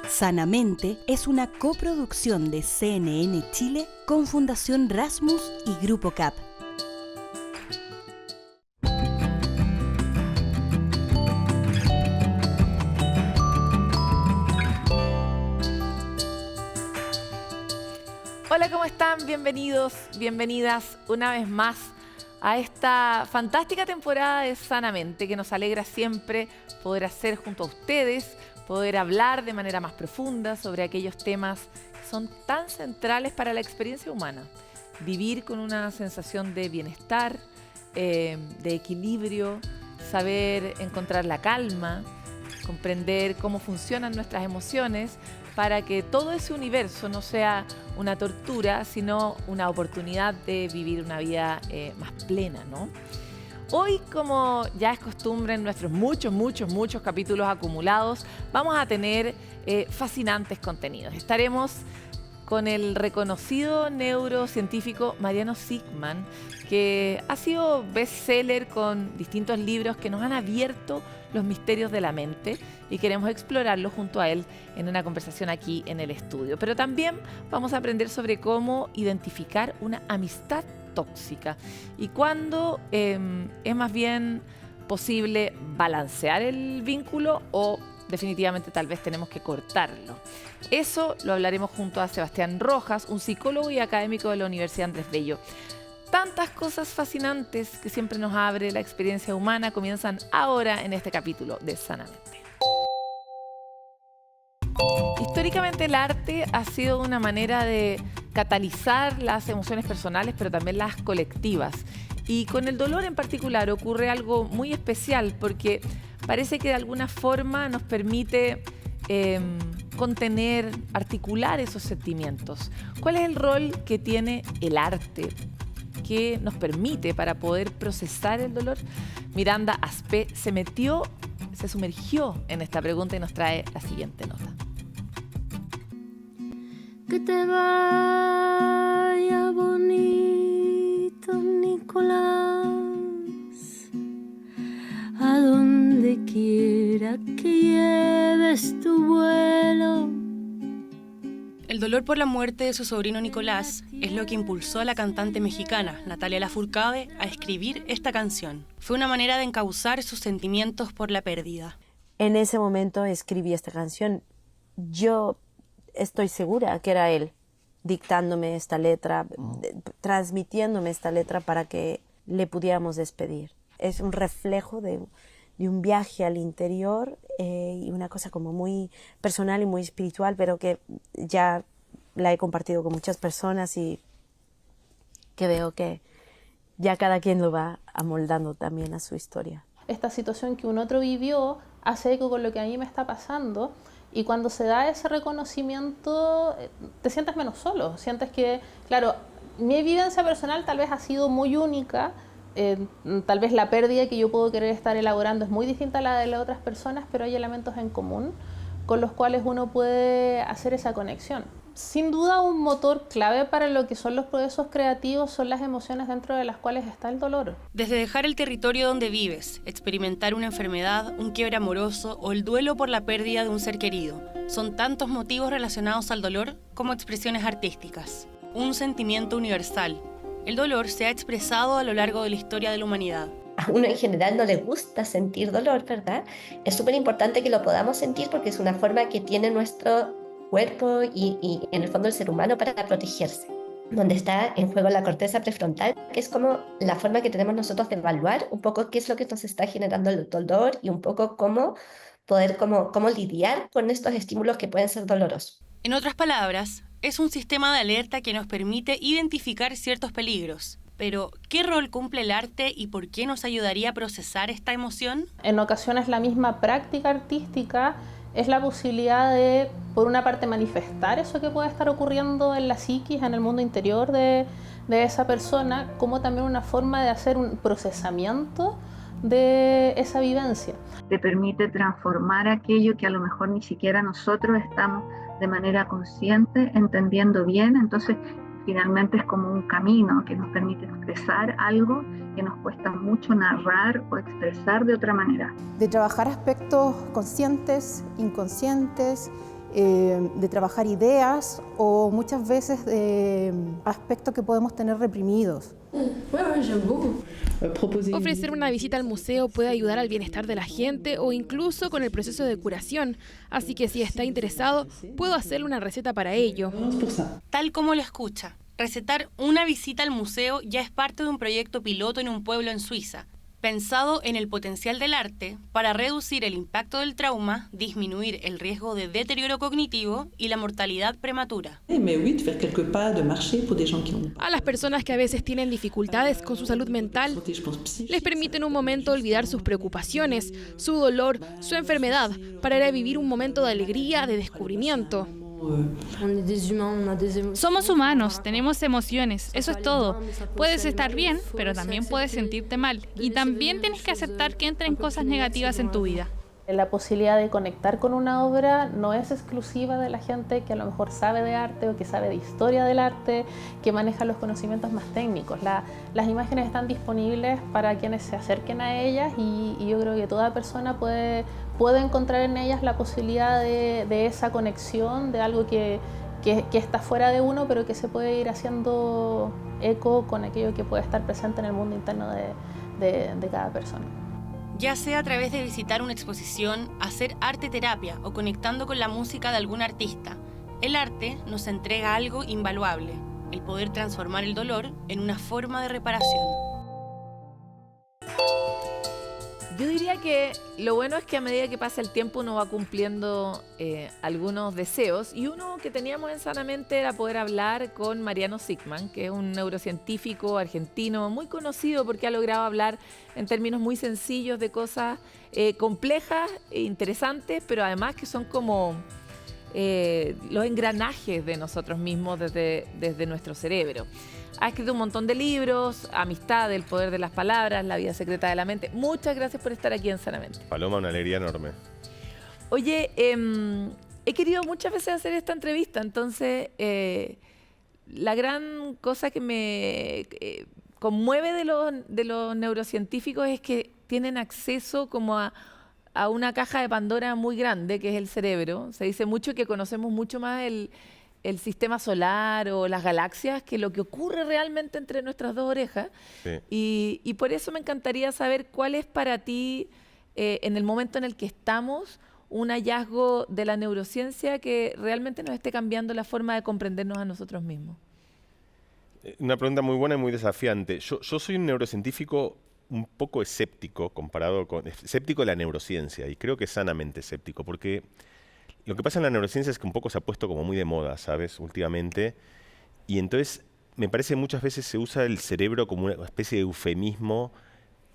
Sanamente es una coproducción de CNN Chile con Fundación Rasmus y Grupo CAP. Hola, ¿cómo están? Bienvenidos, bienvenidas una vez más a esta fantástica temporada de Sanamente, que nos alegra siempre poder hacer junto a ustedes, poder hablar de manera más profunda sobre aquellos temas que son tan centrales para la experiencia humana. Vivir con una sensación de bienestar, de equilibrio, saber encontrar la calma, comprender cómo funcionan nuestras emociones para que todo ese universo no sea una tortura, sino una oportunidad de vivir una vida más plena, ¿no? Hoy, como ya es costumbre en nuestros muchos capítulos acumulados, vamos a tener fascinantes contenidos. Estaremos con el reconocido neurocientífico Mariano Zygman, que ha sido bestseller con distintos libros que nos han abierto los misterios de la mente y queremos explorarlo junto a él en una conversación aquí en el estudio. Pero también vamos a aprender sobre cómo identificar una amistad tóxica y cuándo es más bien posible balancear el vínculo o definitivamente tal vez tenemos que cortarlo. Eso lo hablaremos junto a Sebastián Rojas, un psicólogo y académico de la Universidad Andrés Bello. Tantas cosas fascinantes que siempre nos abre la experiencia humana comienzan ahora en este capítulo de Sanamente. Históricamente el arte ha sido una manera de catalizar las emociones personales, pero también las colectivas. Y con el dolor en particular ocurre algo muy especial porque parece que de alguna forma nos permite contener, articular esos sentimientos. ¿Cuál es el rol que tiene el arte? ¿Qué nos permite para poder procesar el dolor? Miranda Aspe se sumergió en esta pregunta y nos trae la siguiente nota. Que te vaya bonito, Nicolás, a donde quiera que lleves tu vuelo. El dolor por la muerte de su sobrino Nicolás es lo que impulsó a la cantante mexicana Natalia Lafourcade a escribir esta canción. Fue una manera de encauzar sus sentimientos por la pérdida. En ese momento escribí esta canción. Yo estoy segura que era él dictándome esta letra, transmitiéndome esta letra para que le pudiéramos despedir. Es un reflejo de un viaje al interior y una cosa como muy personal y muy espiritual, pero que ya la he compartido con muchas personas y que veo que ya cada quien lo va amoldando también a su historia. Esta situación que un otro vivió hace eco con lo que a mí me está pasando y cuando se da ese reconocimiento te sientes menos solo, sientes que, claro, mi evidencia personal tal vez ha sido muy única. Tal vez la pérdida que yo puedo querer estar elaborando es muy distinta a la de las otras personas, pero hay elementos en común con los cuales uno puede hacer esa conexión. Sin duda un motor clave para lo que son los procesos creativos son las emociones dentro de las cuales está el dolor. Desde dejar el territorio donde vives, experimentar una enfermedad, un quiebre amoroso o el duelo por la pérdida de un ser querido, son tantos motivos relacionados al dolor como expresiones artísticas. Un sentimiento universal. El dolor se ha expresado a lo largo de la historia de la humanidad. A uno en general no le gusta sentir dolor, ¿verdad? Es súper importante que lo podamos sentir porque es una forma que tiene nuestro cuerpo y en el fondo el ser humano para protegerse. Donde está en juego la corteza prefrontal, que es como la forma que tenemos nosotros de evaluar un poco qué es lo que nos está generando el dolor y un poco cómo poder cómo lidiar con estos estímulos que pueden ser dolorosos. En otras palabras, es un sistema de alerta que nos permite identificar ciertos peligros. Pero, ¿qué rol cumple el arte y por qué nos ayudaría a procesar esta emoción? En ocasiones la misma práctica artística es la posibilidad de, por una parte, manifestar eso que puede estar ocurriendo en la psiquis, en el mundo interior de esa persona, como también una forma de hacer un procesamiento de esa vivencia. Te permite transformar aquello que a lo mejor ni siquiera nosotros estamos de manera consciente entendiendo bien, entonces finalmente es como un camino que nos permite expresar algo que nos cuesta mucho narrar o expresar de otra manera. De trabajar aspectos conscientes, inconscientes, de trabajar ideas o muchas veces de aspectos que podemos tener reprimidos. Ofrecer una visita al museo puede ayudar al bienestar de la gente o incluso con el proceso de curación, así que si está interesado, puedo hacerle una receta para ello. Tal como lo escucha, recetar una visita al museo ya es parte de un proyecto piloto en un pueblo en Suiza, pensado en el potencial del arte para reducir el impacto del trauma, disminuir el riesgo de deterioro cognitivo y la mortalidad prematura. A las personas que a veces tienen dificultades con su salud mental, les permiten un momento olvidar sus preocupaciones, su dolor, su enfermedad, para ir a vivir un momento de alegría, de descubrimiento. Somos humanos, tenemos emociones, eso es todo. Puedes estar bien, pero también puedes sentirte mal. Y también tienes que aceptar que entren cosas negativas en tu vida. La posibilidad de conectar con una obra no es exclusiva de la gente que a lo mejor sabe de arte o que sabe de historia del arte, que maneja los conocimientos más técnicos. Las imágenes están disponibles para quienes se acerquen a ellas y yo creo que toda persona puede encontrar en ellas la posibilidad de esa conexión, de algo que está fuera de uno, pero que se puede ir haciendo eco con aquello que puede estar presente en el mundo interno de cada persona. Ya sea a través de visitar una exposición, hacer arte terapia o conectando con la música de algún artista, el arte nos entrega algo invaluable, el poder transformar el dolor en una forma de reparación. Yo diría que lo bueno es que a medida que pasa el tiempo uno va cumpliendo algunos deseos, y uno que teníamos en Sanamente era poder hablar con Mariano Sickmann, que es un neurocientífico argentino muy conocido porque ha logrado hablar en términos muy sencillos de cosas complejas e interesantes, pero además que son como los engranajes de nosotros mismos desde nuestro cerebro. Ha escrito un montón de libros: Amistad, El poder de las palabras, La vida secreta de la mente. Muchas gracias por estar aquí en Sanamente. Paloma, una alegría enorme. Oye, he querido muchas veces hacer esta entrevista, entonces la gran cosa que me conmueve de los neurocientíficos es que tienen acceso como a una caja de Pandora muy grande, que es el cerebro. Se dice mucho que conocemos mucho más el sistema solar o las galaxias que lo que ocurre realmente entre nuestras dos orejas. Sí. Y por eso me encantaría saber cuál es para ti, en el momento en el que estamos, un hallazgo de la neurociencia que realmente nos esté cambiando la forma de comprendernos a nosotros mismos. Una pregunta muy buena y muy desafiante. Yo soy un neurocientífico un poco escéptico escéptico de la neurociencia, y creo que sanamente escéptico, porque lo que pasa en la neurociencia es que un poco se ha puesto como muy de moda, ¿sabes? Últimamente. Y entonces me parece que muchas veces se usa el cerebro como una especie de eufemismo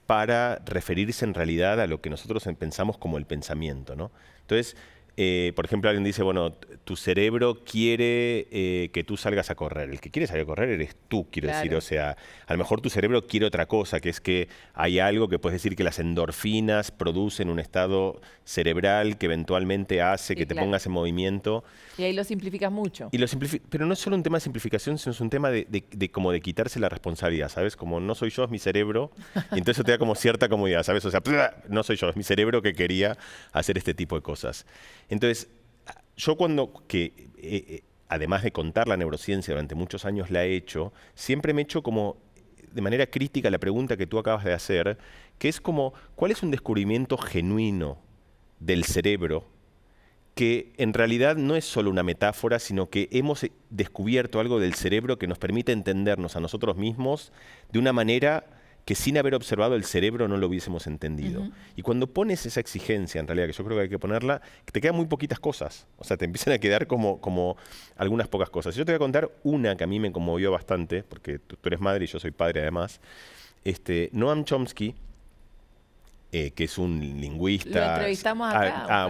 para referirse en realidad a lo que nosotros pensamos como el pensamiento, ¿no? Entonces, por ejemplo, alguien dice, bueno, tu cerebro quiere que tú salgas a correr. El que quiere salir a correr eres tú, quiero decir. O sea, a lo mejor tu cerebro quiere otra cosa, que es que hay algo que puedes decir que las endorfinas producen un estado cerebral que eventualmente hace que te pongas en movimiento. Y ahí lo simplificas mucho. Pero no es solo un tema de simplificación, sino es un tema de como de quitarse la responsabilidad, ¿sabes? Como no soy yo, es mi cerebro. Y entonces eso te da como cierta comodidad, ¿sabes? O sea, no soy yo, es mi cerebro que quería hacer este tipo de cosas. Entonces, yo además de contar la neurociencia durante muchos años la he hecho, siempre me he hecho como de manera crítica la pregunta que tú acabas de hacer, que es como, ¿cuál es un descubrimiento genuino del cerebro que en realidad no es solo una metáfora, sino que hemos descubierto algo del cerebro que nos permite entendernos a nosotros mismos de una manera que sin haber observado el cerebro no lo hubiésemos entendido? Y cuando pones esa exigencia, en realidad, que yo creo que hay que ponerla, te quedan muy poquitas cosas. O sea, te empiezan a quedar como algunas pocas cosas. Yo te voy a contar una que a mí me conmovió bastante, porque tú eres madre y yo soy padre además. Noam Chomsky, que es un lingüista. Lo entrevistamos acá.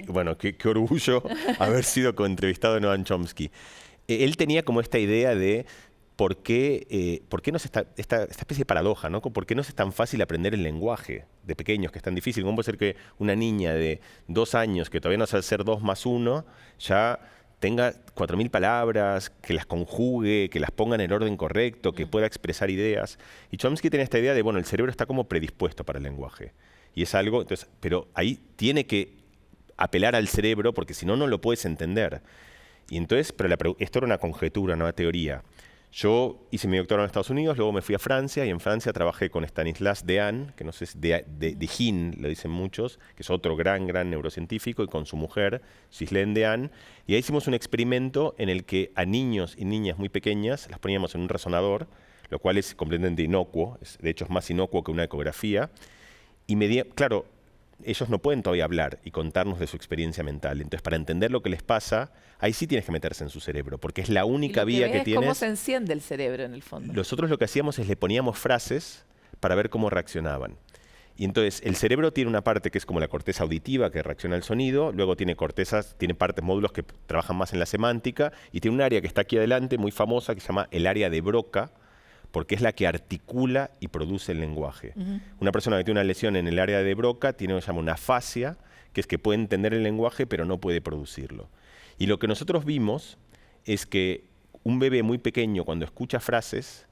Bueno, qué orgullo haber sido coentrevistado de Noam Chomsky. Él tenía como esta idea de ¿por qué esta especie de paradoja, ¿no? ¿Por qué no es tan fácil aprender el lenguaje de pequeños, que es tan difícil? ¿Cómo puede ser que una niña de 2 años, que todavía no sabe hacer 2 más 1, ya tenga 4.000 palabras, que las conjugue, que las ponga en el orden correcto, que pueda expresar ideas? Y Chomsky tenía esta idea de, bueno, el cerebro está como predispuesto para el lenguaje. Y es algo, entonces, pero ahí tiene que apelar al cerebro, porque si no, no lo puedes entender. Y entonces, esto era una conjetura, no una teoría. Yo hice mi doctorado en Estados Unidos, luego me fui a Francia, y en Francia trabajé con Stanislas Dehaene, que no sé si Dehaene, lo dicen muchos, que es otro gran neurocientífico, y con su mujer, Ghislaine Dehaene, y ahí hicimos un experimento en el que a niños y niñas muy pequeñas las poníamos en un resonador, lo cual es completamente inocuo, de hecho es más inocuo que una ecografía, y claro, ellos no pueden todavía hablar y contarnos de su experiencia mental. Entonces, para entender lo que les pasa, ahí sí tienes que meterse en su cerebro, porque es la única vía que tienes. ¿Cómo se enciende el cerebro en el fondo? Nosotros lo que hacíamos es le poníamos frases para ver cómo reaccionaban. Y entonces, el cerebro tiene una parte que es como la corteza auditiva, que reacciona al sonido, luego tiene módulos que trabajan más en la semántica, y tiene un área que está aquí adelante, muy famosa, que se llama el área de Broca, porque es la que articula y produce el lenguaje. Una persona que tiene una lesión en el área de Broca tiene lo que se llama una afasia, que es que puede entender el lenguaje pero no puede producirlo. Y lo que nosotros vimos es que un bebé muy pequeño, cuando escucha frases,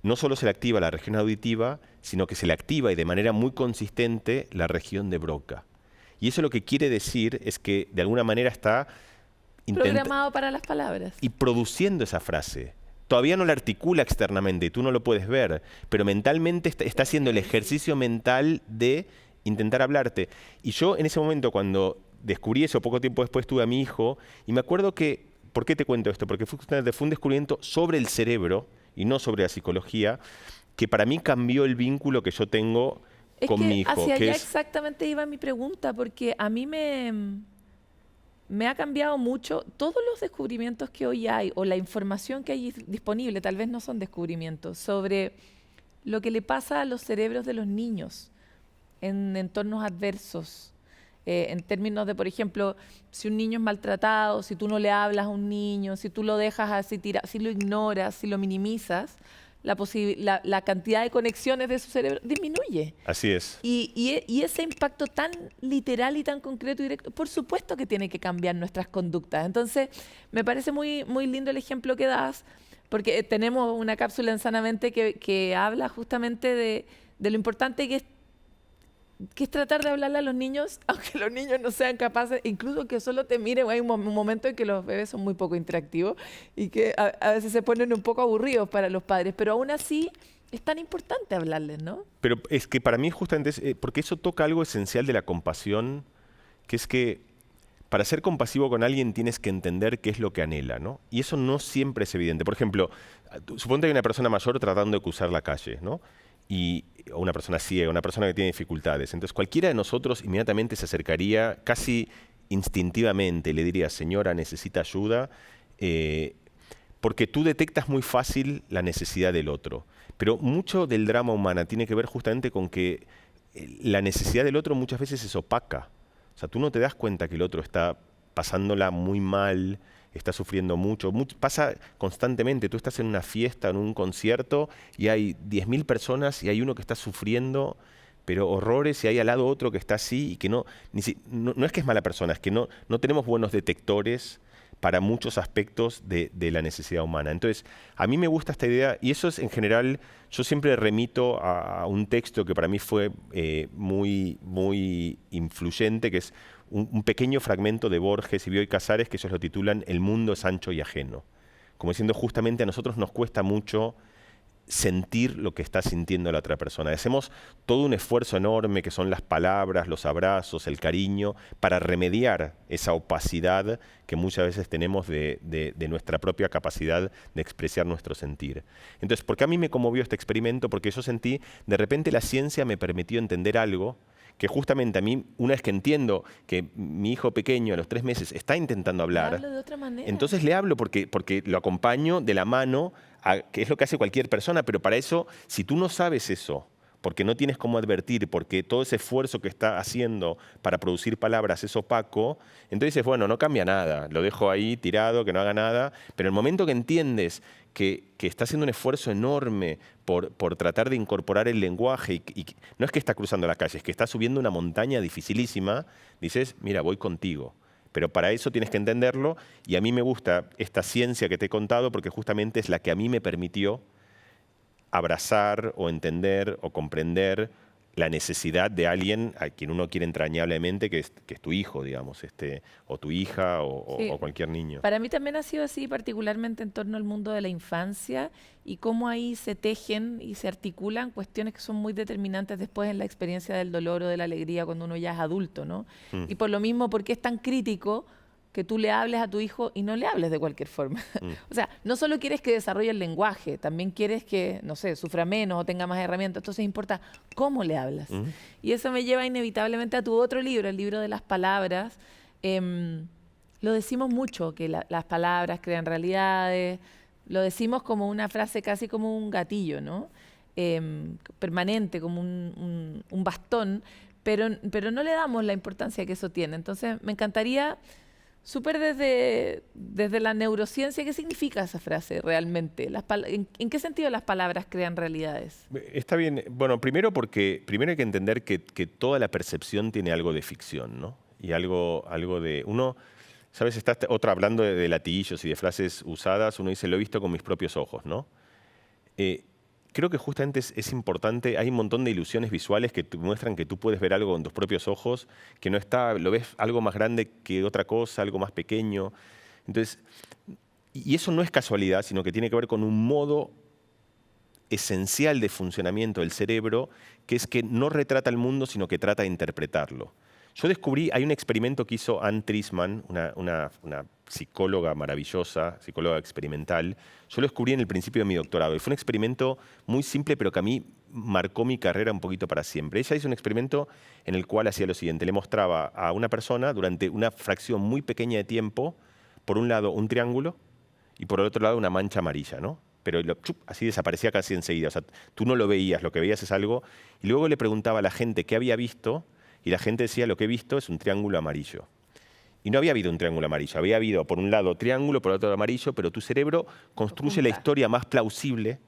no solo se le activa la región auditiva, sino que se le activa y de manera muy consistente la región de Broca. Y eso lo que quiere decir es que de alguna manera está programado para las palabras. Y produciendo esa frase. Todavía no la articula externamente, tú no lo puedes ver, pero mentalmente está haciendo el ejercicio mental de intentar hablarte. Y yo en ese momento, cuando descubrí eso, poco tiempo después tuve a mi hijo, y me acuerdo que, ¿por qué te cuento esto? Porque fue un descubrimiento sobre el cerebro y no sobre la psicología, que para mí cambió el vínculo que yo tengo con mi hijo. Hacia allá exactamente iba mi pregunta, porque a mí me ha cambiado mucho. Todos los descubrimientos que hoy hay, o la información que hay disponible, tal vez no son descubrimientos, sobre lo que le pasa a los cerebros de los niños en entornos adversos, en términos de, por ejemplo, si un niño es maltratado, si tú no le hablas a un niño, si tú lo dejas así tirado, si lo ignoras, si lo minimizas, la cantidad de conexiones de su cerebro disminuye. Así es. Y ese impacto tan literal y tan concreto y directo, por supuesto que tiene que cambiar nuestras conductas. Entonces, me parece muy, muy lindo el ejemplo que das, porque tenemos una cápsula en Sanamente que habla justamente de lo importante que es tratar de hablarle a los niños, aunque los niños no sean capaces, incluso que solo te miren. Hay un momento en que los bebés son muy poco interactivos y que a veces se ponen un poco aburridos para los padres, pero aún así es tan importante hablarles, ¿no? Pero es que para mí justamente porque eso toca algo esencial de la compasión, que es que para ser compasivo con alguien tienes que entender qué es lo que anhela, ¿no? Y eso no siempre es evidente. Por ejemplo, suponte que hay una persona mayor tratando de cruzar la calle, ¿no? O una persona ciega, una persona que tiene dificultades. Entonces cualquiera de nosotros inmediatamente se acercaría casi instintivamente y le diría: señora, necesita ayuda, porque tú detectas muy fácil la necesidad del otro. Pero mucho del drama humano tiene que ver justamente con que la necesidad del otro muchas veces es opaca. O sea, tú no te das cuenta que el otro está pasándola muy mal, está sufriendo mucho. Pasa constantemente. Tú estás en una fiesta, en un concierto, y hay 10.000 personas y hay uno que está sufriendo, pero horrores, y hay al lado otro que está así, y que no es que es mala persona, es que no tenemos buenos detectores para muchos aspectos de la necesidad humana. Entonces, a mí me gusta esta idea, y eso es en general, yo siempre remito a un texto que para mí fue muy, muy influyente, que es un pequeño fragmento de Borges y Bioy Casares, que ellos lo titulan El mundo es ancho y ajeno. Como diciendo, justamente a nosotros nos cuesta mucho sentir lo que está sintiendo la otra persona. Hacemos todo un esfuerzo enorme, que son las palabras, los abrazos, el cariño, para remediar esa opacidad que muchas veces tenemos de nuestra propia capacidad de expresar nuestro sentir. Entonces, ¿por qué a mí me conmovió este experimento? Porque yo sentí, de repente la ciencia me permitió entender algo que justamente a mí, una vez que entiendo que mi hijo pequeño a los 3 meses está intentando hablar, de otra manera. Entonces le hablo porque lo acompaño de la mano, que es lo que hace cualquier persona, pero para eso, si tú no sabes eso, porque no tienes cómo advertir, porque todo ese esfuerzo que está haciendo para producir palabras es opaco, entonces dices, bueno, no cambia nada, lo dejo ahí tirado, que no haga nada, pero el momento que entiendes que está haciendo un esfuerzo enorme por tratar de incorporar el lenguaje, y no es que está cruzando la calle, es que está subiendo una montaña dificilísima, dices, mira, voy contigo. Pero para eso tienes que entenderlo, y a mí me gusta esta ciencia que te he contado porque justamente es la que a mí me permitió abrazar o entender o comprender la necesidad de alguien a quien uno quiere entrañablemente, que es tu hijo, digamos, o tu hija o cualquier niño. Para mí también ha sido así, particularmente en torno al mundo de la infancia y cómo ahí se tejen y se articulan cuestiones que son muy determinantes después en la experiencia del dolor o de la alegría cuando uno ya es adulto, ¿no? Y por lo mismo, ¿por qué es tan crítico que tú le hables a tu hijo y no le hables de cualquier forma? O sea, no solo quieres que desarrolle el lenguaje, también quieres que, no sé, sufra menos o tenga más herramientas. Entonces importa cómo le hablas. Y eso me lleva inevitablemente a tu otro libro, el libro de las palabras. Lo decimos mucho, que las palabras crean realidades. Lo decimos como una frase casi como un gatillo, ¿no? Permanente, como un bastón, pero no le damos la importancia que eso tiene. Entonces me encantaría... Súper desde la neurociencia, ¿qué significa esa frase realmente? ¿En qué sentido las palabras crean realidades? Está bien. Bueno, primero hay que entender que toda la percepción tiene algo de ficción, ¿no? Y algo de... Uno, ¿sabes? Está otra hablando de latillos y de frases usadas. Uno dice, lo he visto con mis propios ojos, ¿no? Creo que justamente es importante, hay un montón de ilusiones visuales que te muestran que tú puedes ver algo con tus propios ojos, que no está, lo ves algo más grande que otra cosa, algo más pequeño. Entonces, y eso no es casualidad, sino que tiene que ver con un modo esencial de funcionamiento del cerebro, que es que no retrata el mundo, sino que trata de interpretarlo. Yo descubrí, hay un experimento que hizo Ann Trisman, una psicóloga maravillosa, psicóloga experimental. Yo lo descubrí en el principio de mi doctorado y fue un experimento muy simple, pero que a mí marcó mi carrera un poquito para siempre. Ella hizo un experimento en el cual hacía lo siguiente, le mostraba a una persona durante una fracción muy pequeña de tiempo, por un lado un triángulo y por el otro lado una mancha amarilla, ¿no? Pero así desaparecía casi enseguida. O sea, tú no lo veías, lo que veías es algo. Y luego le preguntaba a la gente qué había visto y la gente decía, lo que he visto es un triángulo amarillo. Y no había habido un triángulo amarillo, había habido por un lado triángulo, por el otro amarillo, pero tu cerebro construye la historia más plausible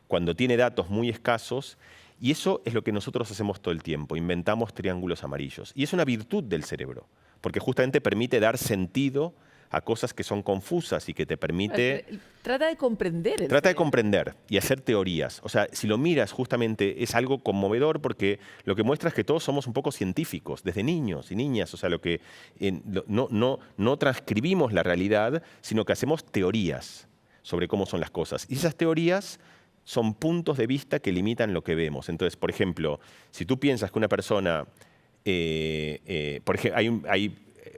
cuando tiene datos muy escasos, y eso es lo que nosotros hacemos todo el tiempo, inventamos triángulos amarillos. Y es una virtud del cerebro, porque justamente permite dar sentido a cosas que son confusas y que te permite... Trata de comprender. Trata de comprender y hacer teorías. O sea, si lo miras, justamente es algo conmovedor porque lo que muestra es que todos somos un poco científicos, desde niños y niñas. O sea, no transcribimos la realidad, sino que hacemos teorías sobre cómo son las cosas. Y esas teorías son puntos de vista que limitan lo que vemos. Entonces, por ejemplo, si tú piensas que una persona... por ejemplo,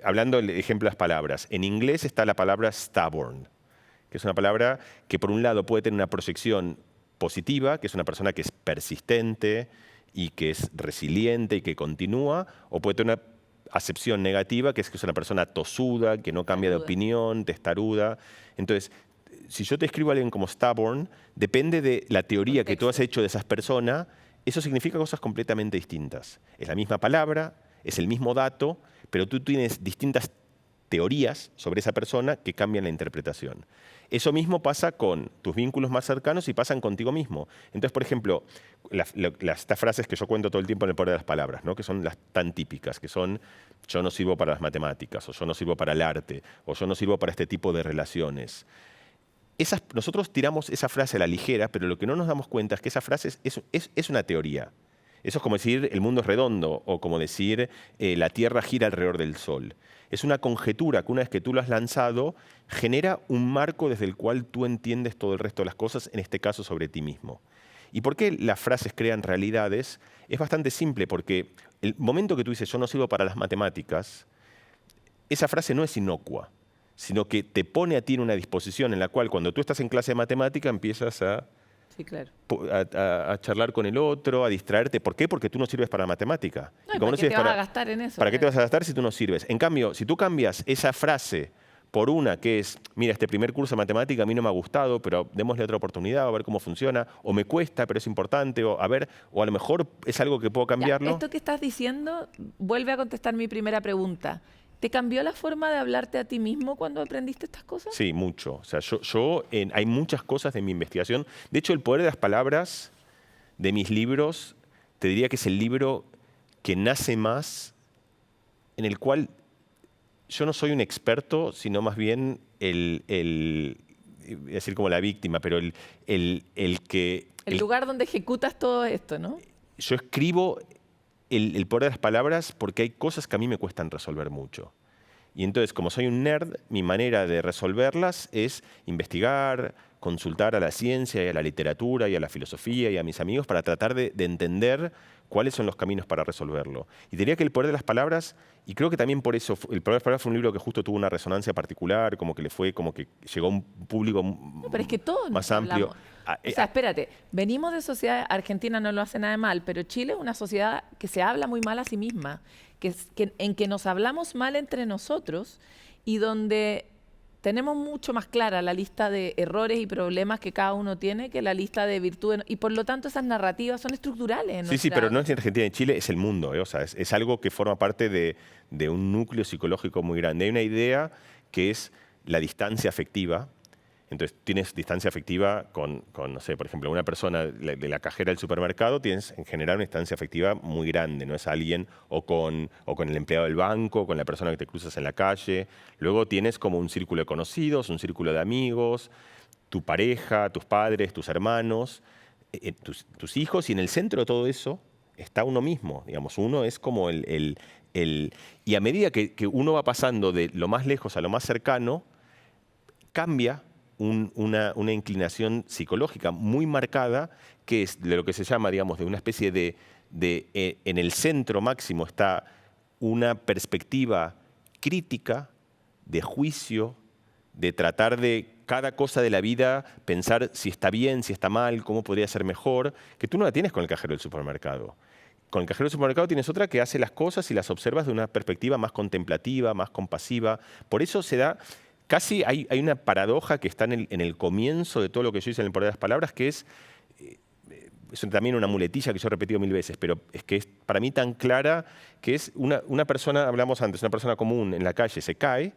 hablando del ejemplo de las palabras, en inglés está la palabra stubborn, que es una palabra que por un lado puede tener una proyección positiva, que es una persona que es persistente y que es resiliente y que continúa, o puede tener una acepción negativa, que es una persona tosuda, que no cambia de opinión, testaruda. Entonces, si yo te escribo a alguien como stubborn, depende de la teoría que tú has hecho de esas personas, eso significa cosas completamente distintas. Es la misma palabra, es el mismo dato, pero tú tienes distintas teorías sobre esa persona que cambian la interpretación. Eso mismo pasa con tus vínculos más cercanos y pasan contigo mismo. Entonces, por ejemplo, estas frases que yo cuento todo el tiempo en el poder de las palabras, ¿no? Que son las tan típicas, que son yo no sirvo para las matemáticas, o yo no sirvo para el arte, o yo no sirvo para este tipo de relaciones. Nosotros tiramos esa frase a la ligera, pero lo que no nos damos cuenta es que esa frase es una teoría. Eso es como decir el mundo es redondo o como decir la Tierra gira alrededor del Sol. Es una conjetura que una vez que tú lo has lanzado genera un marco desde el cual tú entiendes todo el resto de las cosas, en este caso sobre ti mismo. ¿Y por qué las frases crean realidades? Es bastante simple porque el momento que tú dices yo no sirvo para las matemáticas, esa frase no es inocua, sino que te pone a ti en una disposición en la cual cuando tú estás en clase de matemática empiezas a charlar con el otro, a distraerte. ¿Por qué? Porque tú no sirves para la matemática. No, ¿para qué te vas a gastar en eso? ¿Para qué te vas a gastar si tú no sirves? En cambio, si tú cambias esa frase por una que es, mira, este primer curso de matemática a mí no me ha gustado, pero démosle otra oportunidad, a ver cómo funciona, o me cuesta, pero es importante, o a lo mejor es algo que puedo cambiarlo. Esto que estás diciendo vuelve a contestar mi primera pregunta. ¿Te cambió la forma de hablarte a ti mismo cuando aprendiste estas cosas? Sí, mucho. O sea, hay muchas cosas de mi investigación. De hecho, El poder de las palabras de mis libros, te diría que es el libro que nace más, en el cual yo no soy un experto, sino más bien decir como la víctima, pero el lugar donde ejecutas todo esto, ¿no? Yo escribo el poder de las palabras porque hay cosas que a mí me cuestan resolver mucho. Y entonces, como soy un nerd, mi manera de resolverlas es investigar, consultar a la ciencia y a la literatura y a la filosofía y a mis amigos para tratar de entender cuáles son los caminos para resolverlo. Y diría que el poder de las palabras, y creo que también por eso, el poder de las palabras fue un libro que justo tuvo una resonancia particular, como que llegó a un público pero es que todos más amplio. O sea, espérate, venimos de sociedad, Argentina no lo hace nada de mal, pero Chile es una sociedad que se habla muy mal a sí misma, en que nos hablamos mal entre nosotros y donde tenemos mucho más clara la lista de errores y problemas que cada uno tiene que la lista de virtudes. Y por lo tanto esas narrativas son estructurales. Sí, pero no es en Argentina, en Chile, es el mundo. O sea, es algo que forma parte de un núcleo psicológico muy grande. Hay una idea que es la distancia afectiva. Entonces, tienes distancia afectiva con no sé, por ejemplo, una persona de la cajera del supermercado, tienes en general una distancia afectiva muy grande, no es alguien o con el empleado del banco, con la persona que te cruzas en la calle. Luego tienes como un círculo de conocidos, un círculo de amigos, tu pareja, tus padres, tus hermanos, tus hijos, y en el centro de todo eso está uno mismo. Digamos, uno es como y a medida que uno va pasando de lo más lejos a lo más cercano, cambia una inclinación psicológica muy marcada, que es de lo que se llama, digamos, de una especie de en el centro máximo está una perspectiva crítica, de juicio, de tratar de cada cosa de la vida pensar si está bien, si está mal, cómo podría ser mejor, que tú no la tienes con el cajero del supermercado. Con el cajero del supermercado tienes otra que hace las cosas y las observas de una perspectiva más contemplativa, más compasiva. Por eso se da... Casi hay una paradoja que está en el comienzo de todo lo que yo hice en el poder de las palabras, que es también una muletilla que yo he repetido 1000 veces, pero es que es para mí tan clara, que es una persona, hablamos antes, una persona común en la calle se cae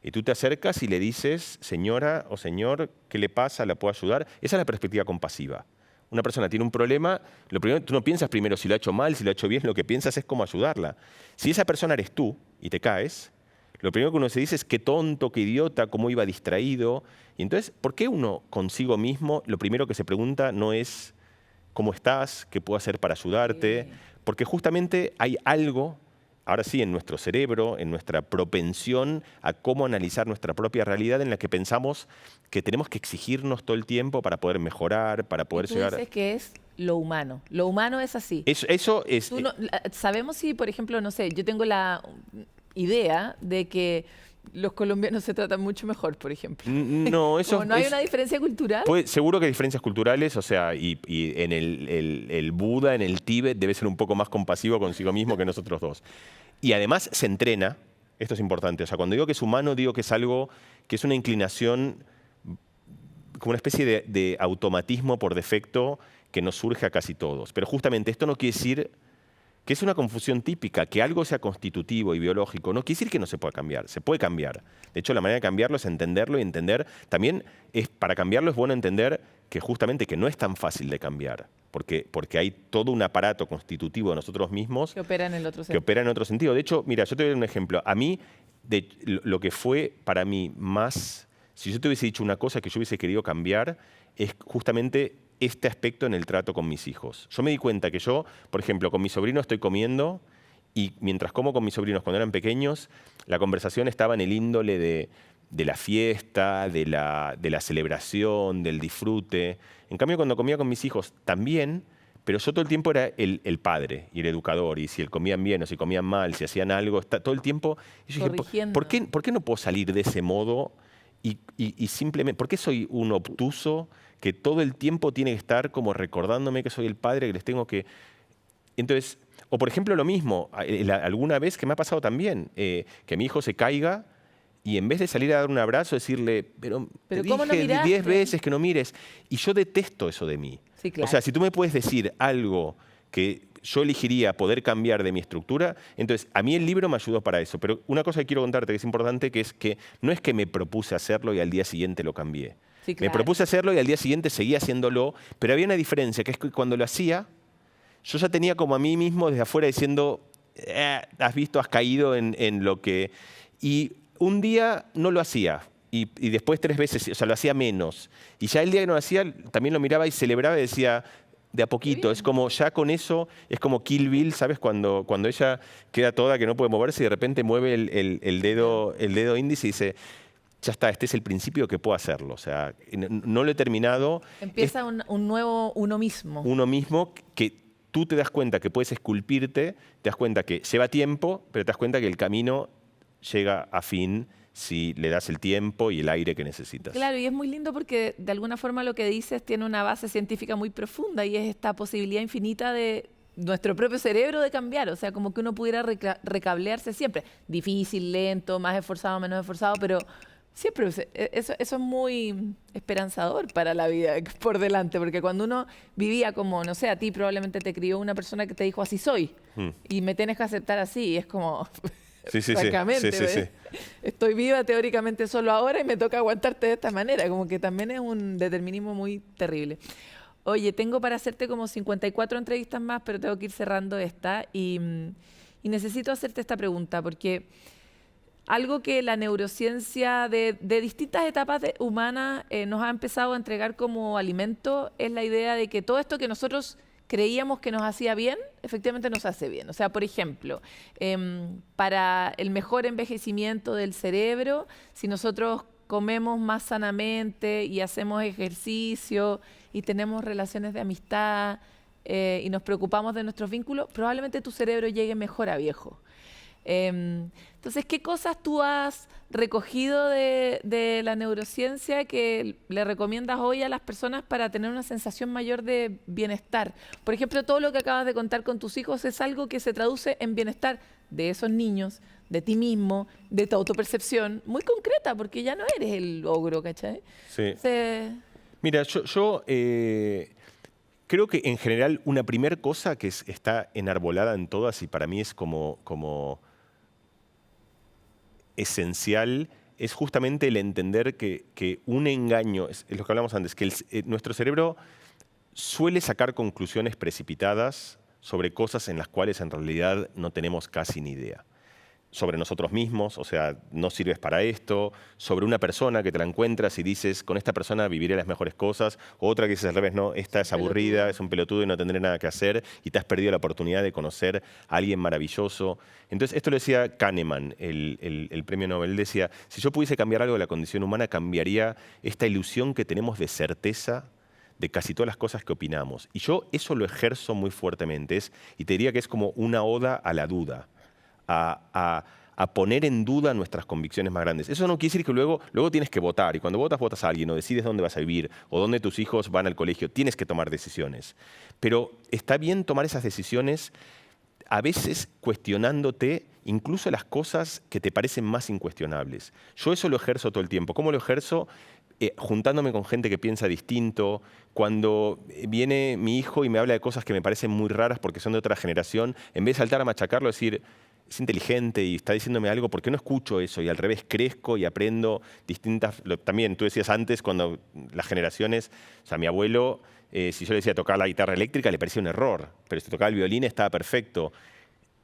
y tú te acercas y le dices, señora o señor, ¿qué le pasa? ¿La puedo ayudar? Esa es la perspectiva compasiva. Una persona tiene un problema, lo primero, tú no piensas primero si lo ha hecho mal, si lo ha hecho bien, lo que piensas es cómo ayudarla. Si esa persona eres tú y te caes, lo primero que uno se dice es qué tonto, qué idiota, cómo iba distraído. Y entonces, ¿por qué uno consigo mismo lo primero que se pregunta no es cómo estás, qué puedo hacer para ayudarte? Porque justamente hay algo, ahora sí, en nuestro cerebro, en nuestra propensión a cómo analizar nuestra propia realidad, en la que pensamos que tenemos que exigirnos todo el tiempo para poder mejorar, para poder llegar... Tú dices que es lo humano. Lo humano es así. Eso es... Sabemos si, por ejemplo, no sé, yo tengo la idea de que los colombianos se tratan mucho mejor, por ejemplo. No, eso ¿No hay una diferencia cultural? Seguro que hay diferencias culturales, o sea, y en el Buda, en el Tíbet, debe ser un poco más compasivo consigo mismo que nosotros dos. Y además se entrena, esto es importante, o sea, cuando digo que es humano, digo que es algo, que es una inclinación, como una especie de automatismo por defecto que nos surge a casi todos. Pero justamente esto no quiere decir... que es una confusión típica, que algo sea constitutivo y biológico, no quiere decir que no se pueda cambiar, se puede cambiar. De hecho, la manera de cambiarlo es entenderlo y entender, también para cambiarlo es bueno entender que justamente que no es tan fácil de cambiar, porque hay todo un aparato constitutivo de nosotros mismos que opera en el otro sentido. Que opera en otro sentido. De hecho, mira, yo te voy a dar un ejemplo. A mí, lo que fue para mí más, si yo te hubiese dicho una cosa que yo hubiese querido cambiar, es justamente este aspecto en el trato con mis hijos. Yo me di cuenta que yo, por ejemplo, con mi sobrino estoy comiendo y mientras como con mis sobrinos cuando eran pequeños, la conversación estaba en el índole de la fiesta, de la celebración, del disfrute. En cambio, cuando comía con mis hijos también, pero yo todo el tiempo era el padre y el educador, y si comían bien o si comían mal, si hacían algo, todo el tiempo... Y yo dije, ¿por qué no puedo salir de ese modo y simplemente... ¿Por qué soy un obtuso que todo el tiempo tiene que estar como recordándome que soy el padre, que les tengo que... Entonces, o por ejemplo lo mismo, alguna vez que me ha pasado también, que mi hijo se caiga y en vez de salir a dar un abrazo, decirle, pero te ¿cómo dije no 10 veces que no mires. Y yo detesto eso de mí. Sí, claro. O sea, si tú me puedes decir algo que yo elegiría poder cambiar de mi estructura, entonces a mí el libro me ayudó para eso. Pero una cosa que quiero contarte que es importante, que es que no es que me propuse hacerlo y al día siguiente lo cambié. Sí, claro. Me propuse hacerlo y al día siguiente seguía haciéndolo, pero había una diferencia, que es que cuando lo hacía, yo ya tenía como a mí mismo desde afuera diciendo, has visto, has caído en lo que... Y un día no lo hacía, y después 3 veces, o sea, lo hacía menos. Y ya el día que no lo hacía, también lo miraba y celebraba y decía, de a poquito. Es como ya con eso, es como Kill Bill, ¿sabes? Cuando ella queda toda que no puede moverse y de repente mueve el dedo índice y dice, ya está, este es el principio que puedo hacerlo. O sea, no lo he terminado. Empieza un nuevo uno mismo. Uno mismo que tú te das cuenta que puedes esculpirte, te das cuenta que lleva tiempo, pero te das cuenta que el camino llega a fin si le das el tiempo y el aire que necesitas. Claro, y es muy lindo porque de alguna forma lo que dices tiene una base científica muy profunda y es esta posibilidad infinita de nuestro propio cerebro de cambiar. O sea, como que uno pudiera recablearse siempre. Difícil, lento, más esforzado, menos esforzado, pero siempre eso es muy esperanzador para la vida por delante, porque cuando uno vivía como, no sé, a ti probablemente te crió una persona que te dijo así soy y me tienes que aceptar así, y es como... Francamente, sí. Estoy viva teóricamente solo ahora y me toca aguantarte de esta manera, como que también es un determinismo muy terrible. Oye, tengo para hacerte como 54 entrevistas más, pero tengo que ir cerrando esta y necesito hacerte esta pregunta porque algo que la neurociencia de distintas etapas humanas nos ha empezado a entregar como alimento es la idea de que todo esto que nosotros creíamos que nos hacía bien, efectivamente nos hace bien. O sea, por ejemplo, para el mejor envejecimiento del cerebro, si nosotros comemos más sanamente y hacemos ejercicio y tenemos relaciones de amistad y nos preocupamos de nuestros vínculos, probablemente tu cerebro llegue mejor a viejo. Entonces, ¿qué cosas tú has recogido de la neurociencia que le recomiendas hoy a las personas para tener una sensación mayor de bienestar? Por ejemplo, todo lo que acabas de contar con tus hijos es algo que se traduce en bienestar de esos niños, de ti mismo, de tu autopercepción, muy concreta, porque ya no eres el ogro, ¿cachai? Sí. Mira, yo creo que en general una primer cosa que está enarbolada en todas y para mí es como esencial es justamente el entender que un engaño, es lo que hablamos antes, que nuestro cerebro suele sacar conclusiones precipitadas sobre cosas en las cuales en realidad no tenemos casi ni idea. Sobre nosotros mismos, o sea, no sirves para esto, sobre una persona que te la encuentras y dices, con esta persona viviré las mejores cosas, otra que dices al revés, no, esta es aburrida, es un pelotudo y no tendré nada que hacer y te has perdido la oportunidad de conocer a alguien maravilloso. Entonces, esto lo decía Kahneman, el premio Nobel, él decía, si yo pudiese cambiar algo de la condición humana, cambiaría esta ilusión que tenemos de certeza de casi todas las cosas que opinamos. Y yo eso lo ejerzo muy fuertemente, y te diría que es como una oda a la duda. A poner en duda nuestras convicciones más grandes. Eso no quiere decir que luego tienes que votar, y cuando votas a alguien o decides dónde vas a vivir o dónde tus hijos van al colegio, tienes que tomar decisiones. Pero está bien tomar esas decisiones a veces cuestionándote incluso las cosas que te parecen más incuestionables. Yo eso lo ejerzo todo el tiempo. ¿Cómo lo ejerzo? Juntándome con gente que piensa distinto, cuando viene mi hijo y me habla de cosas que me parecen muy raras porque son de otra generación, en vez de saltar a machacarlo, decir, es inteligente y está diciéndome algo, ¿por qué no escucho eso? Y al revés, crezco y aprendo distintas... También, tú decías antes, cuando las generaciones, o sea, mi abuelo, si yo le decía tocar la guitarra eléctrica, le parecía un error, pero si tocaba el violín estaba perfecto.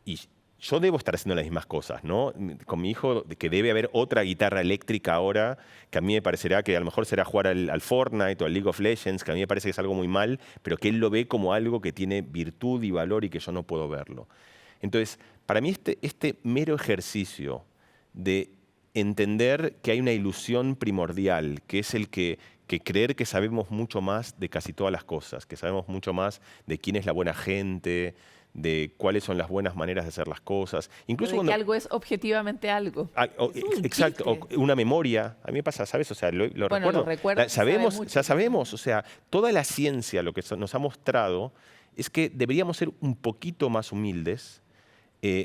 Y yo debo estar haciendo las mismas cosas, ¿no? Con mi hijo, que debe haber otra guitarra eléctrica ahora, que a mí me parecerá que a lo mejor será jugar al Fortnite o al League of Legends, que a mí me parece que es algo muy mal, pero que él lo ve como algo que tiene virtud y valor y que yo no puedo verlo. Entonces, para mí este mero ejercicio de entender que hay una ilusión primordial, que es el que creer que sabemos mucho más de casi todas las cosas, que sabemos mucho más de quién es la buena gente, de cuáles son las buenas maneras de hacer las cosas. Incluso de que algo es objetivamente algo. Exacto, una memoria. A mí me pasa, ¿sabes? O sea, lo recuerdo. Ya sabemos, o sea, toda la ciencia lo que nos ha mostrado es que deberíamos ser un poquito más humildes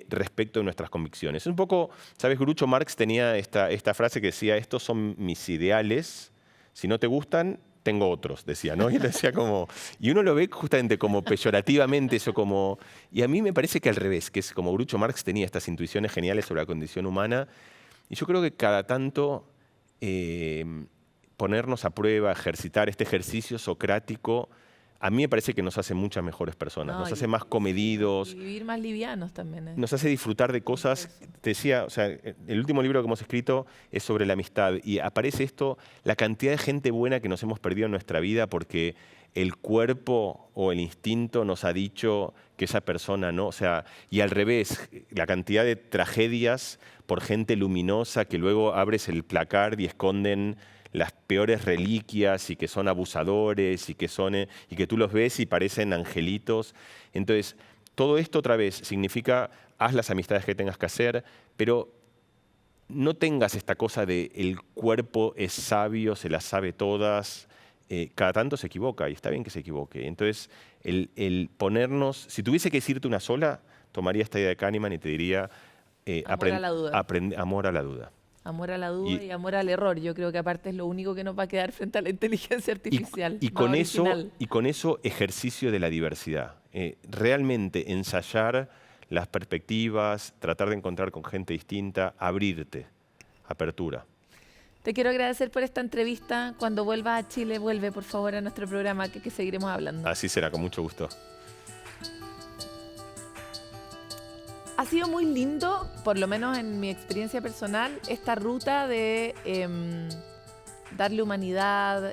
respecto de nuestras convicciones. Un poco, ¿sabes? Groucho Marx tenía esta frase que decía, estos son mis ideales, si no te gustan, tengo otros, decía, ¿no? Y él decía como, y uno lo ve justamente como peyorativamente, eso como, y a mí me parece que al revés, que es como Groucho Marx tenía estas intuiciones geniales sobre la condición humana, y yo creo que cada tanto ponernos a prueba, ejercitar este ejercicio socrático, a mí me parece que nos hace muchas mejores personas, No, nos y- hace más comedidos, Y vivir más livianos también. nos hace disfrutar de cosas. Te decía, o sea, el último libro que hemos escrito es sobre la amistad y aparece esto, la cantidad de gente buena que nos hemos perdido en nuestra vida porque el cuerpo o el instinto nos ha dicho que esa persona no, o sea, y al revés, la cantidad de tragedias por gente luminosa que luego abres el placard y esconden las peores reliquias y que son abusadores y que tú los ves y parecen angelitos. Entonces, todo esto otra vez significa haz las amistades que tengas que hacer, pero no tengas esta cosa de el cuerpo es sabio, se las sabe todas. Cada tanto se equivoca y está bien que se equivoque. Entonces, el ponernos, si tuviese que decirte una sola, tomaría esta idea de Kahneman y te diría Amor a la duda. amor a la duda. Amor a la duda y amor al error. Yo creo que aparte es lo único que nos va a quedar frente a la inteligencia artificial. Y con eso ejercicio de la diversidad. Realmente ensayar las perspectivas, tratar de encontrar con gente distinta, abrirte, apertura. Te quiero agradecer por esta entrevista. Cuando vuelvas a Chile, vuelve por favor a nuestro programa que seguiremos hablando. Así será, con mucho gusto. Ha sido muy lindo, por lo menos en mi experiencia personal, esta ruta de darle humanidad,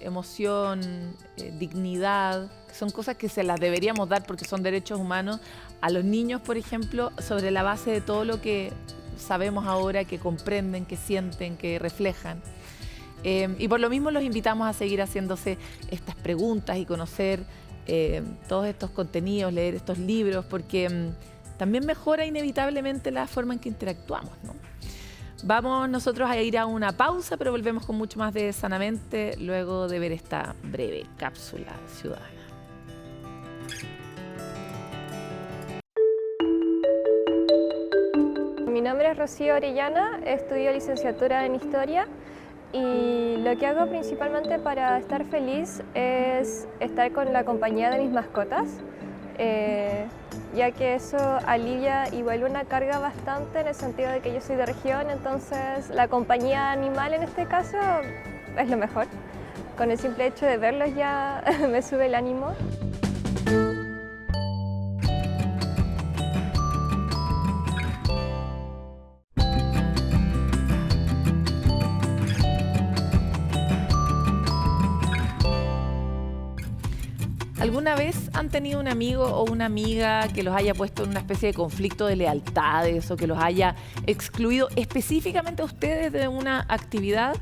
emoción, dignidad, que son cosas que se las deberíamos dar porque son derechos humanos a los niños, por ejemplo, sobre la base de todo lo que sabemos ahora, que comprenden, que sienten, que reflejan. Y por lo mismo los invitamos a seguir haciéndose estas preguntas y conocer todos estos contenidos, leer estos libros, porque también mejora inevitablemente la forma en que interactuamos, ¿no? Vamos nosotros a ir a una pausa, pero volvemos con mucho más de Sanamente luego de ver esta breve cápsula ciudadana. Mi nombre es Rocío Orellana, estudio licenciatura en Historia y lo que hago principalmente para estar feliz es estar con la compañía de mis mascotas, ya que eso alivia y vuelve una carga bastante en el sentido de que yo soy de región, entonces la compañía animal en este caso es lo mejor. Con el simple hecho de verlos ya me sube el ánimo. ¿Alguna vez han tenido un amigo o una amiga que los haya puesto en una especie de conflicto de lealtades o que los haya excluido específicamente a ustedes de una actividad?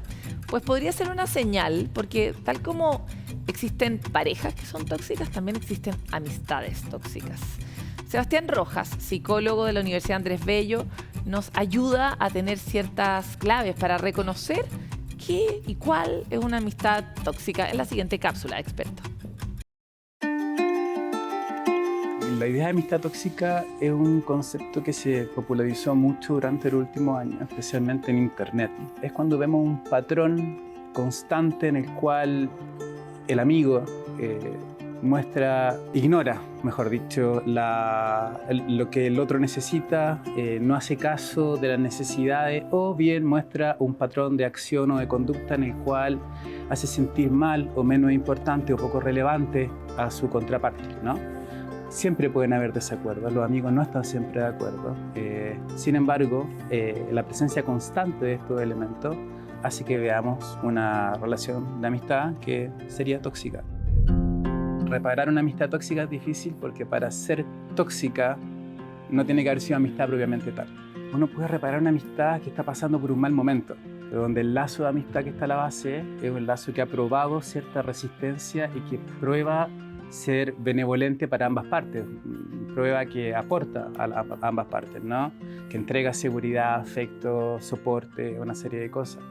Pues podría ser una señal, porque tal como existen parejas que son tóxicas, también existen amistades tóxicas. Sebastián Rojas, psicólogo de la Universidad Andrés Bello, nos ayuda a tener ciertas claves para reconocer qué y cuál es una amistad tóxica en la siguiente cápsula, experto. La idea de amistad tóxica es un concepto que se popularizó mucho durante el último año, especialmente en Internet. Es cuando vemos un patrón constante en el cual el amigo ignora, mejor dicho, lo que el otro necesita, no hace caso de las necesidades, o bien muestra un patrón de acción o de conducta en el cual hace sentir mal o menos importante o poco relevante a su contraparte, ¿no? Siempre pueden haber desacuerdos, los amigos no están siempre de acuerdo. Sin embargo, la presencia constante de estos elementos hace que veamos una relación de amistad que sería tóxica. Reparar una amistad tóxica es difícil porque para ser tóxica no tiene que haber sido amistad propiamente tal. Uno puede reparar una amistad que está pasando por un mal momento, pero donde el lazo de amistad que está a la base es un lazo que ha probado cierta resistencia y que prueba ser benevolente para ambas partes, prueba que aporta a ambas partes, ¿no? Que entrega seguridad, afecto, soporte, una serie de cosas.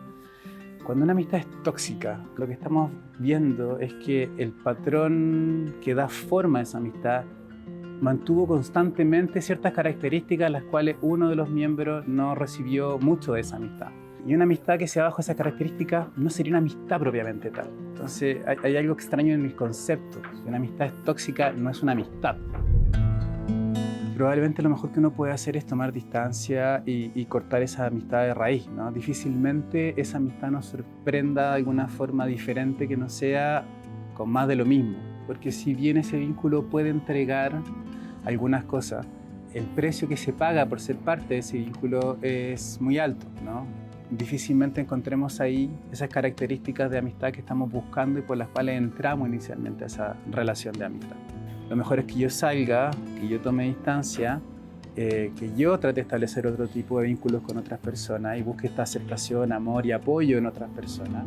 Cuando una amistad es tóxica, lo que estamos viendo es que el patrón que da forma a esa amistad mantuvo constantemente ciertas características las cuales uno de los miembros no recibió mucho de esa amistad. Y una amistad que sea bajo esas características no sería una amistad propiamente tal. Entonces hay algo extraño en el concepto. Si una amistad es tóxica, no es una amistad. Probablemente lo mejor que uno puede hacer es tomar distancia y cortar esa amistad de raíz, ¿no? Difícilmente esa amistad nos sorprenda de alguna forma diferente que no sea con más de lo mismo, porque si bien ese vínculo puede entregar algunas cosas, el precio que se paga por ser parte de ese vínculo es muy alto, ¿no? Difícilmente encontremos ahí esas características de amistad que estamos buscando y por las cuales entramos inicialmente a esa relación de amistad. Lo mejor es que yo salga, que yo tome distancia, que yo trate de establecer otro tipo de vínculos con otras personas y busque esta aceptación, amor y apoyo en otras personas.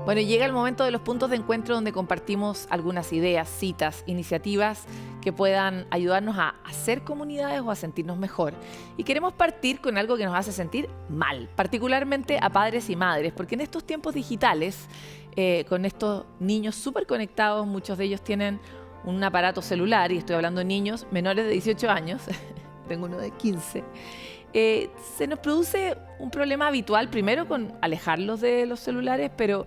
Bueno, llega el momento de los puntos de encuentro donde compartimos algunas ideas, citas, iniciativas que puedan ayudarnos a hacer comunidades o a sentirnos mejor. Y queremos partir con algo que nos hace sentir mal, particularmente a padres y madres, porque en estos tiempos digitales, con estos niños súper conectados, muchos de ellos tienen un aparato celular, y estoy hablando de niños menores de 18 años, tengo uno de 15, se nos produce un problema habitual, primero con alejarlos de los celulares, pero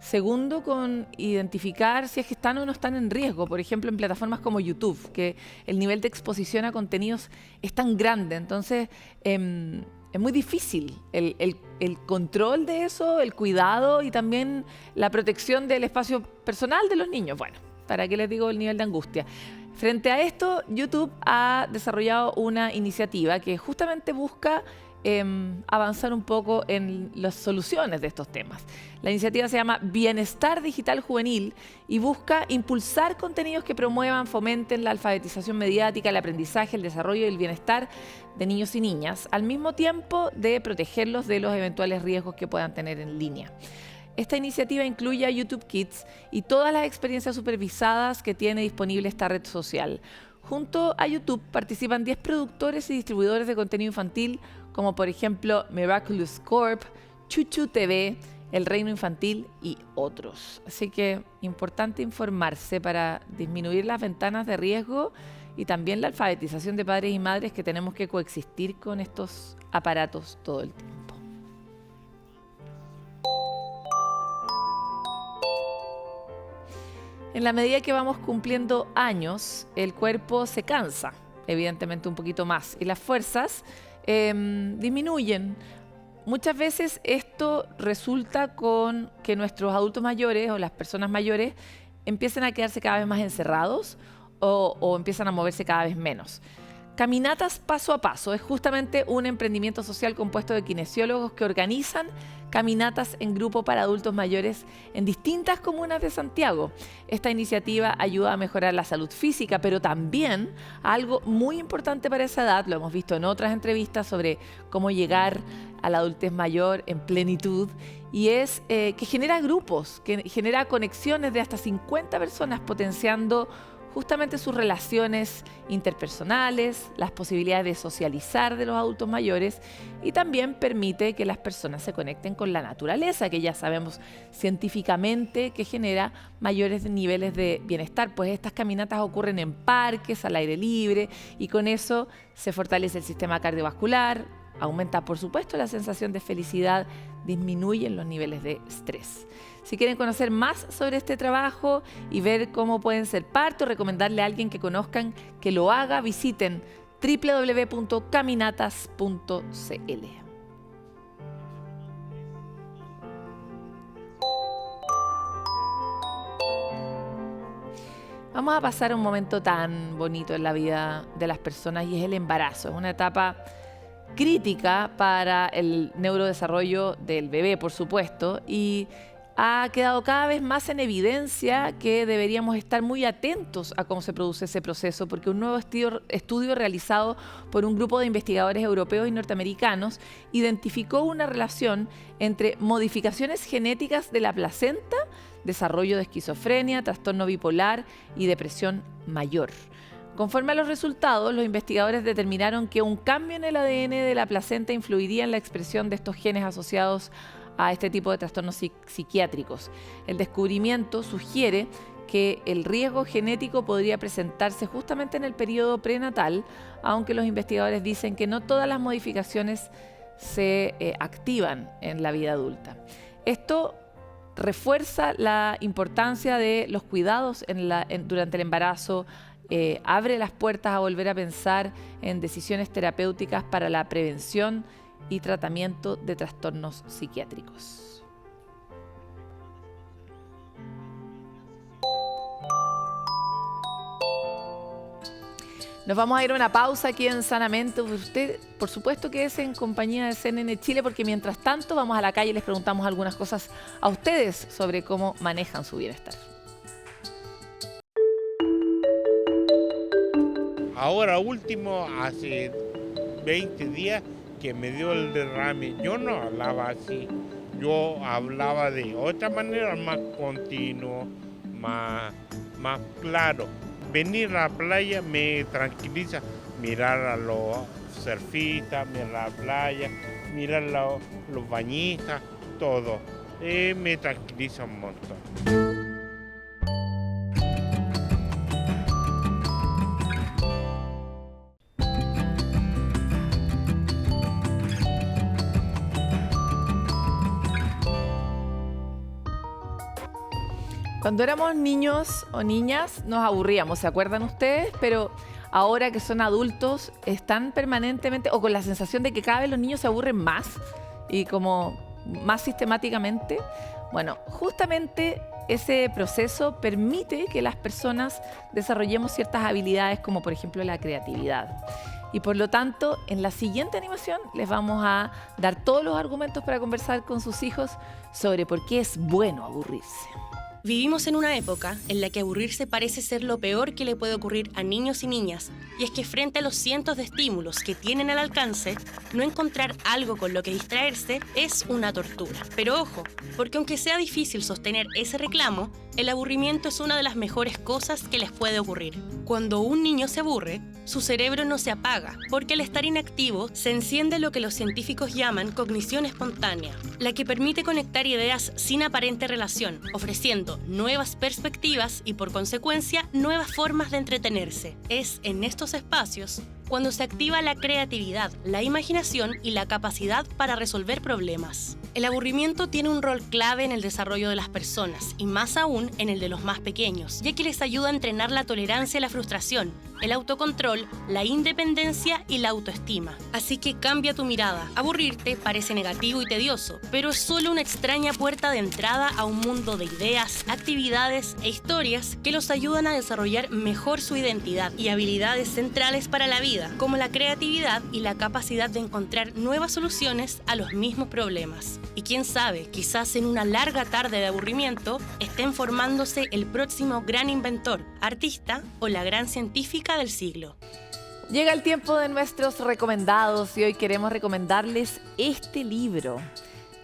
segundo, con identificar si es que están o no están en riesgo. Por ejemplo, en plataformas como YouTube, que el nivel de exposición a contenidos es tan grande. Entonces, es muy difícil el control de eso, el cuidado y también la protección del espacio personal de los niños. Bueno, ¿para qué les digo el nivel de angustia? Frente a esto, YouTube ha desarrollado una iniciativa que justamente busca avanzar un poco en las soluciones de estos temas. La iniciativa se llama Bienestar Digital Juvenil y busca impulsar contenidos que promuevan, fomenten la alfabetización mediática, el aprendizaje, el desarrollo y el bienestar de niños y niñas, al mismo tiempo de protegerlos de los eventuales riesgos que puedan tener en línea. Esta iniciativa incluye a YouTube Kids y todas las experiencias supervisadas que tiene disponible esta red social. Junto a YouTube participan 10 productores y distribuidores de contenido infantil, como por ejemplo Miraculous Corp, Chuchu TV, El Reino Infantil y otros. Así que importante informarse para disminuir las ventanas de riesgo y también la alfabetización de padres y madres que tenemos que coexistir con estos aparatos todo el tiempo. En la medida que vamos cumpliendo años, el cuerpo se cansa, evidentemente un poquito más, y las fuerzas disminuyen. Muchas veces esto resulta con que nuestros adultos mayores o las personas mayores empiecen a quedarse cada vez más encerrados o empiezan a moverse cada vez menos. Caminatas Paso a Paso es justamente un emprendimiento social compuesto de kinesiólogos que organizan caminatas en grupo para adultos mayores en distintas comunas de Santiago. Esta iniciativa ayuda a mejorar la salud física, pero también algo muy importante para esa edad, lo hemos visto en otras entrevistas sobre cómo llegar a la adultez mayor en plenitud, y es que genera grupos, que genera conexiones de hasta 50 personas, potenciando justamente sus relaciones interpersonales, las posibilidades de socializar de los adultos mayores, y también permite que las personas se conecten con la naturaleza, que ya sabemos científicamente que genera mayores niveles de bienestar. Pues estas caminatas ocurren en parques, al aire libre, y con eso se fortalece el sistema cardiovascular, aumenta por supuesto la sensación de felicidad, disminuyen los niveles de estrés. Si quieren conocer más sobre este trabajo y ver cómo pueden ser parte o recomendarle a alguien que conozcan que lo haga, visiten www.caminatas.cl. Vamos a pasar a un momento tan bonito en la vida de las personas y es el embarazo. Es una etapa crítica para el neurodesarrollo del bebé, por supuesto, y ha quedado cada vez más en evidencia que deberíamos estar muy atentos a cómo se produce ese proceso, porque un nuevo estudio realizado por un grupo de investigadores europeos y norteamericanos identificó una relación entre modificaciones genéticas de la placenta, desarrollo de esquizofrenia, trastorno bipolar y depresión mayor. Conforme a los resultados, los investigadores determinaron que un cambio en el ADN de la placenta influiría en la expresión de estos genes asociados a este tipo de trastornos psiquiátricos. El descubrimiento sugiere que el riesgo genético podría presentarse justamente en el periodo prenatal, aunque los investigadores dicen que no todas las modificaciones se activan en la vida adulta. Esto refuerza la importancia de los cuidados durante el embarazo, abre las puertas a volver a pensar en decisiones terapéuticas para la prevención y tratamiento de trastornos psiquiátricos. Nos vamos a ir a una pausa aquí en Sanamente. Usted, por supuesto, que es en compañía de CNN Chile, porque mientras tanto vamos a la calle y les preguntamos algunas cosas a ustedes sobre cómo manejan su bienestar. Ahora último, hace 20 días que me dio el derrame, yo no hablaba así, yo hablaba de otra manera, más continuo, más claro. Venir a la playa me tranquiliza, mirar a los surfistas, mirar la playa, mirar los bañistas, todo. Me tranquiliza un montón. Cuando éramos niños o niñas nos aburríamos, ¿se acuerdan ustedes? Pero ahora que son adultos están permanentemente o con la sensación de que cada vez los niños se aburren más y como más sistemáticamente. Bueno, justamente ese proceso permite que las personas desarrollemos ciertas habilidades como por ejemplo la creatividad. Y por lo tanto, en la siguiente animación les vamos a dar todos los argumentos para conversar con sus hijos sobre por qué es bueno aburrirse. Vivimos en una época en la que aburrirse parece ser lo peor que le puede ocurrir a niños y niñas, y es que frente a los cientos de estímulos que tienen al alcance, no encontrar algo con lo que distraerse es una tortura. Pero ojo, porque aunque sea difícil sostener ese reclamo, el aburrimiento es una de las mejores cosas que les puede ocurrir. Cuando un niño se aburre, su cerebro no se apaga, porque al estar inactivo se enciende lo que los científicos llaman cognición espontánea, la que permite conectar ideas sin aparente relación, ofreciendo nuevas perspectivas y por consecuencia nuevas formas de entretenerse. Es en estos espacios cuando se activa la creatividad, la imaginación y la capacidad para resolver problemas. El aburrimiento tiene un rol clave en el desarrollo de las personas y más aún en el de los más pequeños, ya que les ayuda a entrenar la tolerancia a la frustración, el autocontrol, la independencia y la autoestima. Así que cambia tu mirada. Aburrirte parece negativo y tedioso, pero es solo una extraña puerta de entrada a un mundo de ideas, actividades e historias que los ayudan a desarrollar mejor su identidad y habilidades centrales para la vida, como la creatividad y la capacidad de encontrar nuevas soluciones a los mismos problemas. Y quién sabe, quizás en una larga tarde de aburrimiento estén formándose el próximo gran inventor, artista o la gran científica del siglo. Llega el tiempo de nuestros recomendados y hoy queremos recomendarles este libro.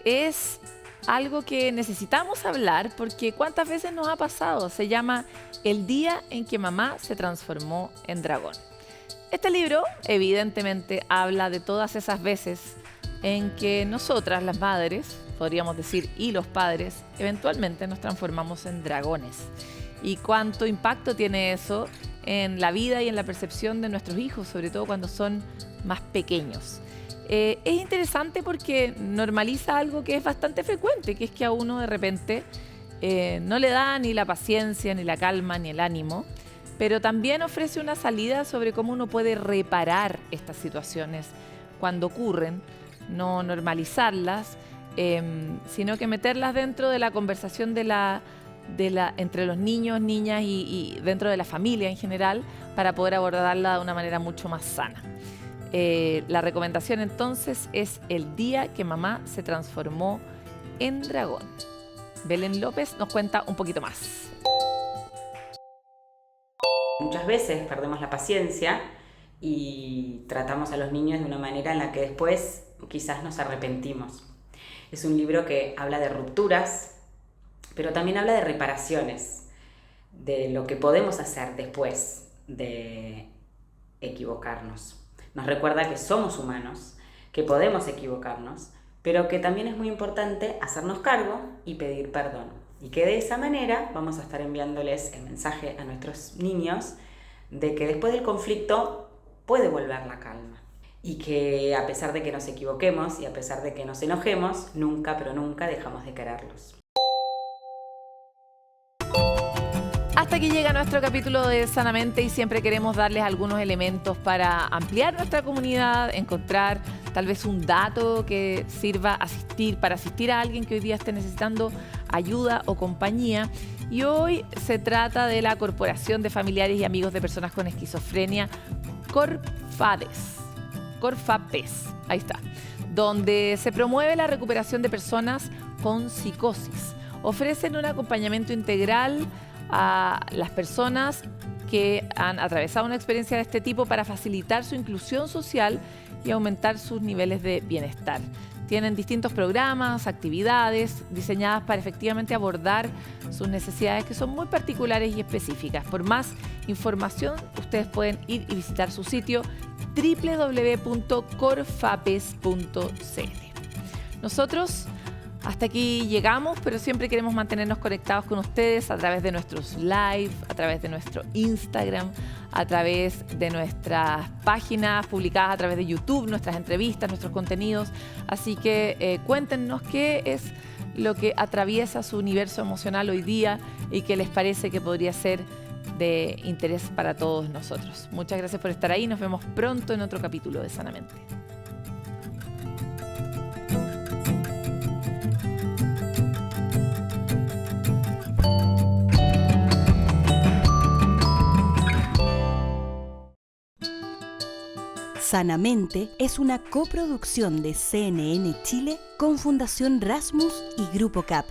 Es algo que necesitamos hablar porque ¿cuántas veces nos ha pasado? Se llama El día en que mamá se transformó en dragón. Este libro evidentemente habla de todas esas veces en que nosotras, las madres, podríamos decir, y los padres, eventualmente nos transformamos en dragones. Y cuánto impacto tiene eso en la vida y en la percepción de nuestros hijos, sobre todo cuando son más pequeños. Es interesante porque normaliza algo que es bastante frecuente, que es que a uno de repente no le da ni la paciencia, ni la calma, ni el ánimo, pero también ofrece una salida sobre cómo uno puede reparar estas situaciones cuando ocurren, no normalizarlas, sino que meterlas dentro de la conversación entre los niños, niñas y dentro de la familia en general para poder abordarla de una manera mucho más sana. La recomendación entonces es El día que mamá se transformó en dragón. Belén López nos cuenta un poquito más. Muchas veces perdemos la paciencia y tratamos a los niños de una manera en la que después quizás nos arrepentimos. Es un libro que habla de rupturas, pero también habla de reparaciones, de lo que podemos hacer después de equivocarnos. Nos recuerda que somos humanos, que podemos equivocarnos, pero que también es muy importante hacernos cargo y pedir perdón. Y que de esa manera vamos a estar enviándoles el mensaje a nuestros niños de que después del conflicto puede volver la calma. Y que a pesar de que nos equivoquemos y a pesar de que nos enojemos, nunca, pero nunca dejamos de quererlos. Hasta aquí llega nuestro capítulo de Sanamente y siempre queremos darles algunos elementos para ampliar nuestra comunidad, encontrar tal vez un dato que sirva para asistir a alguien que hoy día esté necesitando ayuda o compañía. Y hoy se trata de la Corporación de Familiares y Amigos de Personas con Esquizofrenia, Corfades, ahí está, donde se promueve la recuperación de personas con psicosis. Ofrecen un acompañamiento integral a las personas que han atravesado una experiencia de este tipo para facilitar su inclusión social y aumentar sus niveles de bienestar. Tienen distintos programas, actividades diseñadas para efectivamente abordar sus necesidades, que son muy particulares y específicas. Por más información, ustedes pueden ir y visitar su sitio www.corfapes.cl. Nosotros hasta aquí llegamos, pero siempre queremos mantenernos conectados con ustedes a través de nuestros live, a través de nuestro Instagram, a través de nuestras páginas publicadas a través de YouTube, nuestras entrevistas, nuestros contenidos. Así que cuéntenos qué es lo que atraviesa su universo emocional hoy día y qué les parece que podría ser de interés para todos nosotros. Muchas gracias por estar ahí. Nos vemos pronto en otro capítulo de Sanamente. Sanamente es una coproducción de CNN Chile con Fundación Rasmus y Grupo CAP.